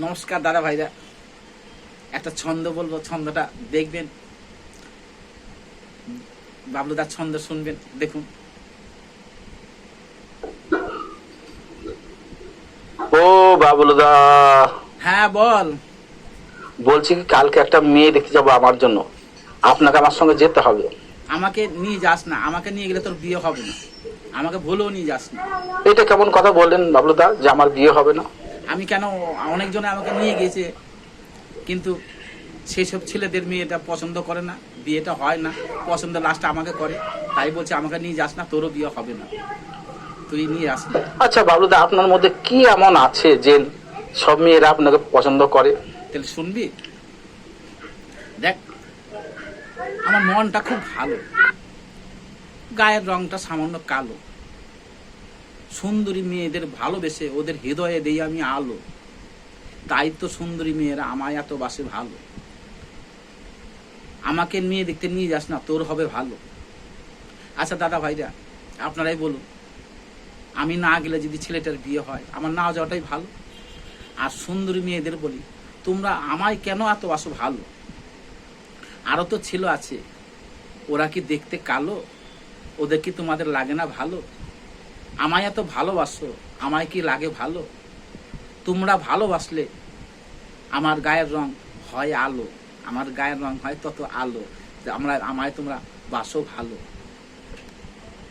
নমস্কার দাদা ভাইরা, একটা ছন্দ বলবো, ছন্দটা দেখবেন, বাবলুদার ছন্দ শুনবেন, দেখুন। ও বাবলুদা, হ্যাঁ বল। বলছি কি কালকে একটা মেয়ে দেখতে যাবো আমার জন্য, আপনাকে আমার সঙ্গে যেতে হবে। আমাকে নিয়ে যাস না, আমাকে নিয়ে গেলে তোর বিয়ে হবে না, আমাকে ভুলেও নিয়ে যাস না। এটা কেমন কথা বললেন বাবলুদা যে আমার বিয়ে হবে না? আমি কেন, অনেকজনে আমাকে নিয়ে গেছে, কিন্তু সেসব ছেলেদের মেয়েটা পছন্দ করে না, বিয়েটা হয় না, পছন্দ লাস্টে আমাকে করে। তাই বলছে আমাকে নিয়ে যাস না, তোরও বিয়ে হবে না, তুই নিয়ে যাস না। আচ্ছা বাবলুদা, আপনার মধ্যে কি এমন আছে যে সব মেয়েরা আপনাকে পছন্দ করে? তাহলে শুনবি, দেখ, আমার মনটা খুব ভালো, গায়ের রংটা সামান্য কালো, সুন্দরী মেয়েদের ভালোবেসে ওদের হৃদয়ে দেই আমি আলো, তাই তো সুন্দরী মেয়েরা আমায় এত বাসে ভালো। আমাকে মেয়ে দেখতে নিয়ে যাস না, তোর হবে ভালো। আচ্ছা দাদা ভাইরা, আপনারাই বলুন, আমি না গেলে যদি ছেলেটার বিয়ে হয়, আমার না যাওয়াটাই ভালো। আর সুন্দরী মেয়েদের বলি, তোমরা আমায় কেন এত বাসো ভালো? আরো তো ছিল আছে, ওরা কি দেখতে কালো? ওদের কি তোমাদের লাগে না ভালো? আমায় এত ভালোবাসো, আমায় কি লাগে ভালো? তোমরা ভালোবাসলে আমার গায়ের রং হয় আলো, আমার গায়ের রং হয় তত আলো, যে আমায় তোমরা বাসো ভালো।